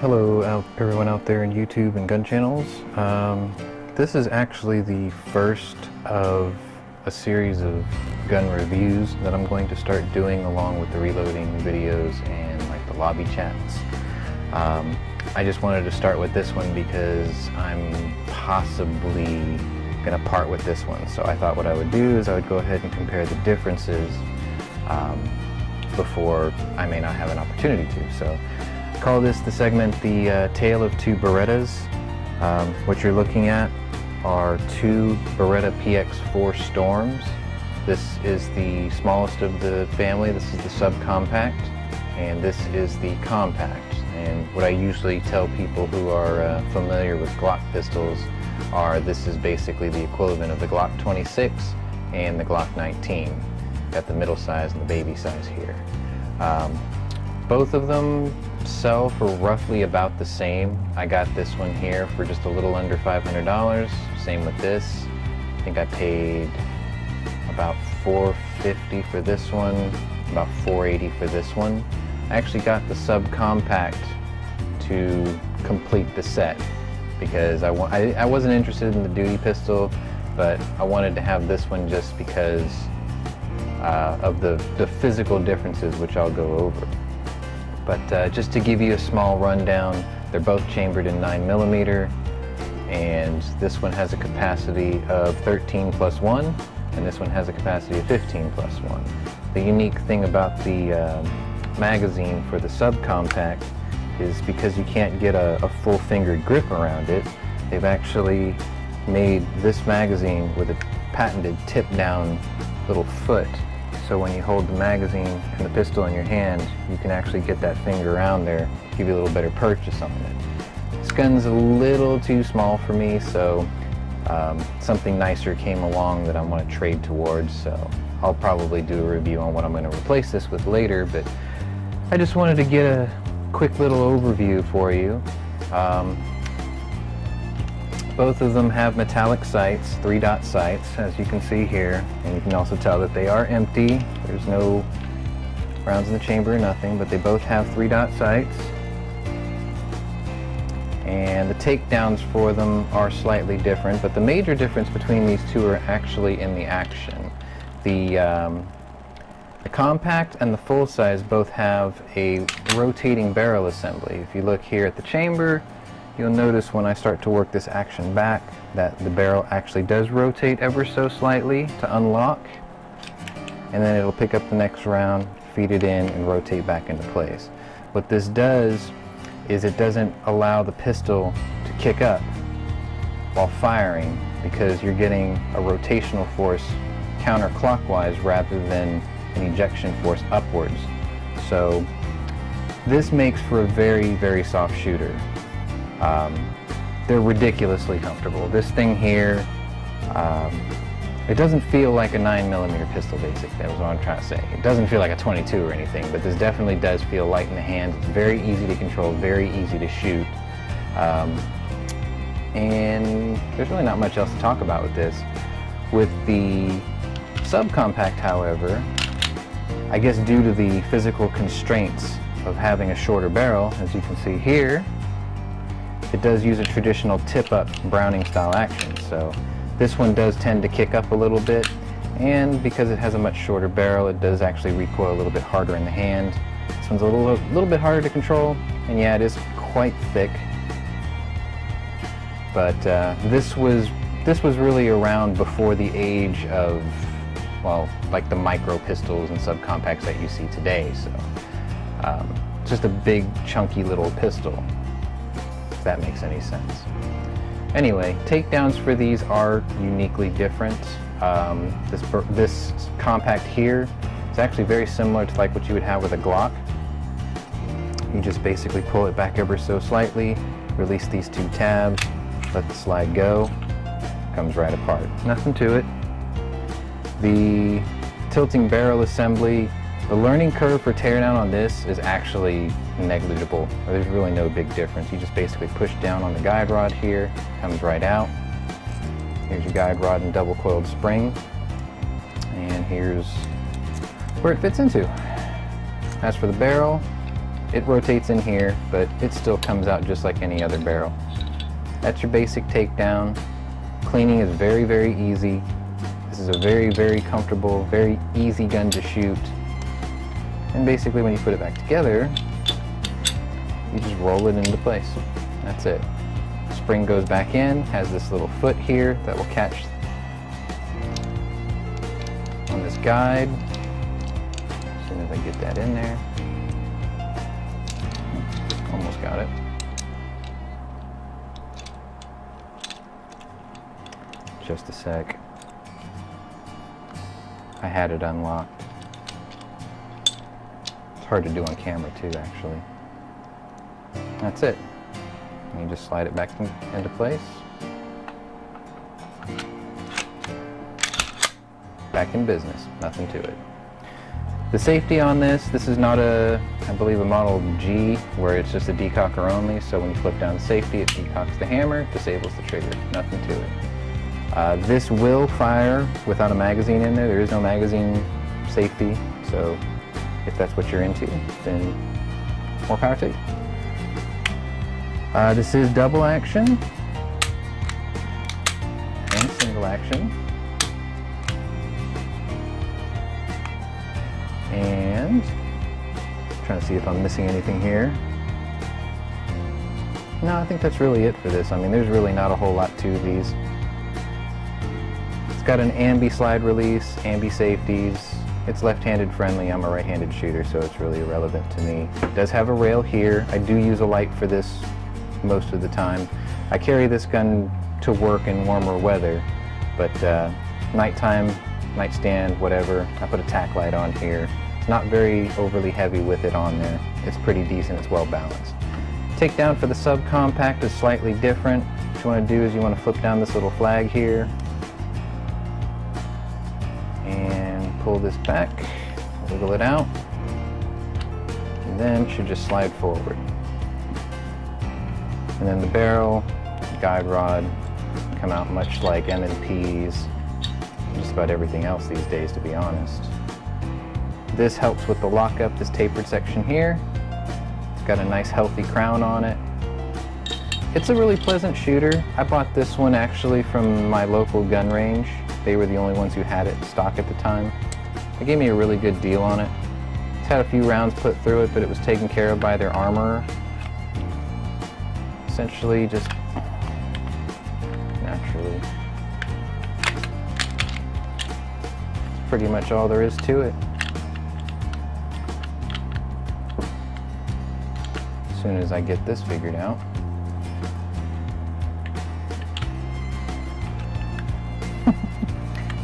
Hello everyone out there in YouTube and gun channels. This is actually the first of a series of gun reviews that I'm going to start doing along with the reloading videos and like the lobby chats. I just wanted to start with this one because I'm possibly going to part with this one. So I thought what I would do is I would go ahead and compare the differences before I may not have an opportunity to. So call this the segment the Tale of Two Berettas. What you're looking at are two Beretta PX4 Storms. This is the smallest of the family. This is the subcompact, and this is the compact. And what I usually tell people who are familiar with Glock pistols are this is basically the equivalent of the Glock 26 and the Glock 19. Got the middle size and the baby size here. Both of them sell for roughly about the same. I got this one here for just a little under $500. Same with this. I think I paid about $450 for this one, about $480 for this one. I actually got the subcompact to complete the set because I wasn't interested in the duty pistol, but I wanted to have this one just because of the physical differences, which I'll go over. But just to give you a small rundown, they're both chambered in 9mm, and this one has a capacity of 13+1, and this one has a capacity of 15+1. The unique thing about the magazine for the subcompact is because you can't get a full-fingered grip around it, they've actually made this magazine with a patented tip-down little foot. So when you hold the magazine and the pistol in your hand, you can actually get that finger around there, give you a little better purchase on it. This gun's a little too small for me, so something nicer came along that I want to trade towards, so I'll probably do a review on what I'm going to replace this with later, but I just wanted to get a quick little overview for you. Both of them have metallic sights, 3-dot sights, as you can see here, and you can also tell that they are empty. There's no rounds in the chamber or nothing, but they both have 3-dot sights. And the takedowns for them are slightly different, but the major difference between these two are actually in the action. The compact and the full size both have a rotating barrel assembly. If you look here at the chamber, you'll notice when I start to work this action back that the barrel actually does rotate ever so slightly to unlock, and then it'll pick up the next round, feed it in, and rotate back into place. What this does is it doesn't allow the pistol to kick up while firing because you're getting a rotational force counterclockwise rather than an ejection force upwards. So this makes for a very, very soft shooter. They're ridiculously comfortable. This thing here, it doesn't feel like a 9mm pistol, basically. That's what I'm trying to say. It doesn't feel like a 22 or anything, but this definitely does feel light in the hand. It's very easy to control, very easy to shoot. And there's really not much else to talk about with this. With the subcompact, however, I guess due to the physical constraints of having a shorter barrel, as you can see here, it does use a traditional tip-up Browning style action. So this one does tend to kick up a little bit, and because it has a much shorter barrel, it does actually recoil a little bit harder in the hand. This one's a little bit harder to control, and yeah, it is quite thick. But this was really around before the age of, well, like the micro pistols and subcompacts that you see today. So just a big, chunky little pistol, if that makes any sense. Anyway, takedowns for these are uniquely different. This compact here is actually very similar to like what you would have with a Glock. You just basically pull it back ever so slightly, release these two tabs, let the slide go, comes right apart. Nothing to it. The tilting barrel assembly, the learning curve for teardown on this is actually negligible. There's really no big difference. You just basically push down on the guide rod here, comes right out. Here's your guide rod and double coiled spring. And here's where it fits into. As for the barrel, It rotates in here, but it still comes out just like any other barrel. That's your basic takedown. Cleaning is very, very easy. This is a very, very comfortable, very easy gun to shoot. And basically when you put it back together, you just roll it into place. That's it. Spring goes back in, has this little foot here that will catch on this guide. As soon as I get that in there. Almost got it. Just a sec. I had it unlocked. It's hard to do on camera too, actually. That's it. And you just slide it back into place. Back in business. Nothing to it. The safety on this is not I believe a Model G, where it's just a decocker only, so when you flip down the safety, it decocks the hammer, disables the trigger. Nothing to it. This will fire without a magazine in there. There is no magazine safety, so if that's what you're into, then more power to you. This is double action and single action. And trying to see if I'm missing anything here. No, I think that's really it for this. I mean, there's really not a whole lot to these. It's got an ambi slide release, ambi safeties. It's left-handed friendly. I'm a right-handed shooter, so it's really irrelevant to me. It does have a rail here. I do use a light for this most of the time. I carry this gun to work in warmer weather, but nighttime, nightstand, whatever, I put a tack light on here. It's not very overly heavy with it on there. It's pretty decent. It's well balanced. Takedown for the subcompact is slightly different. What you want to do is you want to flip down this little flag here and pull this back, wiggle it out, and then it should just slide forward. And then the barrel, guide rod come out much like M&Ps, just about everything else these days, to be honest. This helps with the lockup, this tapered section here. It's got a nice healthy crown on it. It's a really pleasant shooter. I bought this one actually from my local gun range. They were the only ones who had it in stock at the time. They gave me a really good deal on it. It's had a few rounds put through it, but it was taken care of by their armorer. Essentially just naturally. That's pretty much all there is to it. As soon as I get this figured out.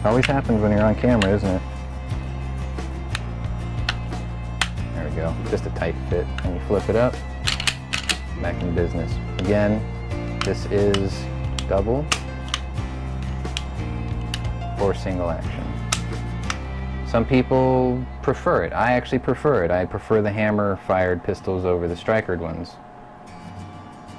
Always happens when you're on camera, isn't it? There we go. Just a tight fit. And you flip it up. Back in business. Again, this is double or single action. Some people prefer it. I actually prefer it. I prefer the hammer-fired pistols over the strikered ones.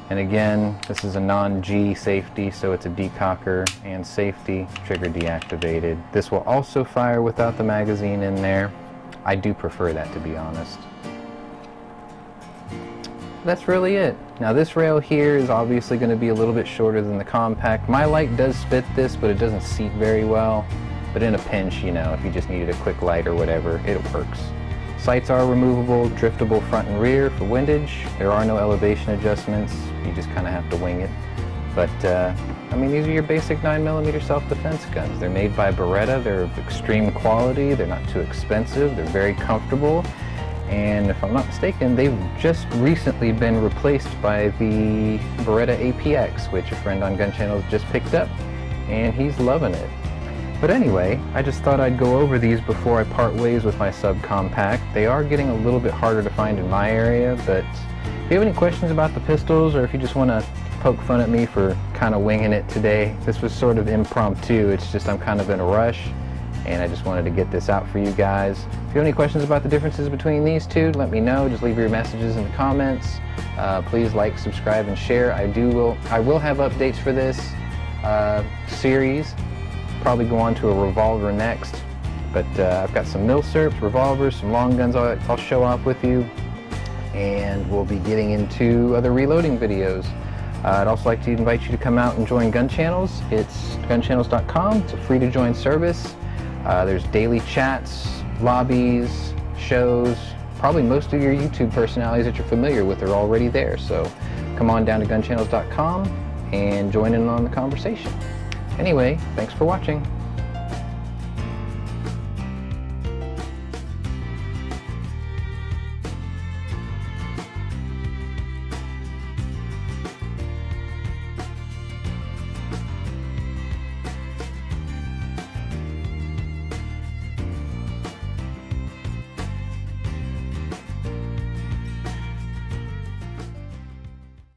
And again, this is a non-G safety, so it's a decocker and safety, trigger deactivated. This will also fire without the magazine in there. I do prefer that, to be honest. That's really it. Now this rail here is obviously going to be a little bit shorter than the compact. My light does fit this, but it doesn't seat very well. But in a pinch, you know, if you just needed a quick light or whatever, it works. Sights are removable, driftable front and rear for windage. There are no elevation adjustments. You just kind of have to wing it. But, I mean, these are your basic 9mm self-defense guns. They're made by Beretta. They're of extreme quality. They're not too expensive. They're very comfortable. And if I'm not mistaken, they've just recently been replaced by the Beretta APX, which a friend on Gun Channel just picked up, and he's loving it. But anyway, I just thought I'd go over these before I part ways with my subcompact. They are getting a little bit harder to find in my area, but if you have any questions about the pistols, or if you just want to poke fun at me for kind of winging it today, this was sort of impromptu. It's just I'm kind of in a rush, and I just wanted to get this out for you guys. If you have any questions about the differences between these two, let me know. Just leave your messages in the comments. Please like, subscribe, and share. I will have updates for this series. Probably go on to a revolver next, but I've got some milsurps, revolvers, some long guns I'll show off with you. and we'll be getting into other reloading videos. I'd also like to invite you to come out and join Gun Channels. It's gunchannels.com. It's a free to join service. There's daily chats, lobbies, shows. Probably most of your YouTube personalities that you're familiar with are already there. So come on down to gunchannels.com and join in on the conversation. Anyway, thanks for watching.